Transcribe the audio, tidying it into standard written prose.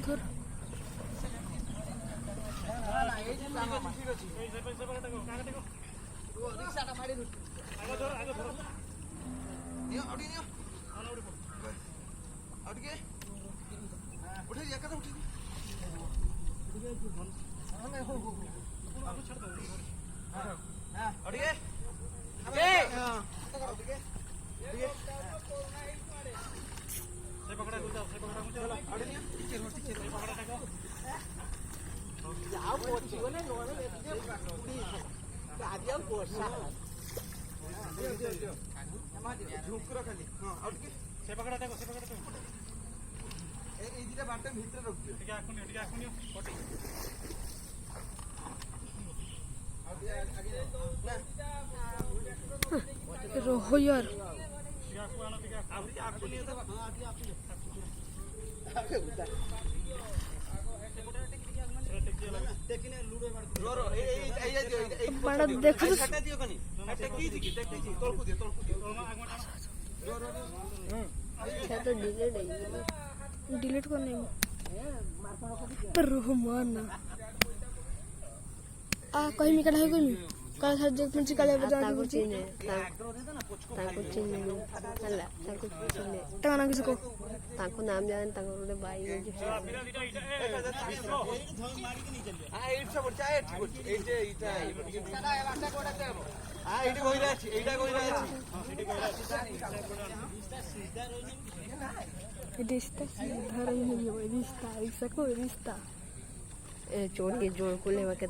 ধর रहो यार बड़ा देखो तो डिलीट करने पर मारना कहीं में कढ़ाई कोई कल हर जगह मुझे कल बजा ताको चीने अल्लाह ताको चीने ताना किसको ताको नाम जान ताको रे भाई जो এইট সবর চাই ঠিক এই যে এইটা বাটা কোড়াতে হবে এইটা কইরা আছে এইটা কইরা আছে रिश्ता सीधा नहीं है रिश्ता ऐसा कोई रिश्ता चोरी जोड़ को लेवा के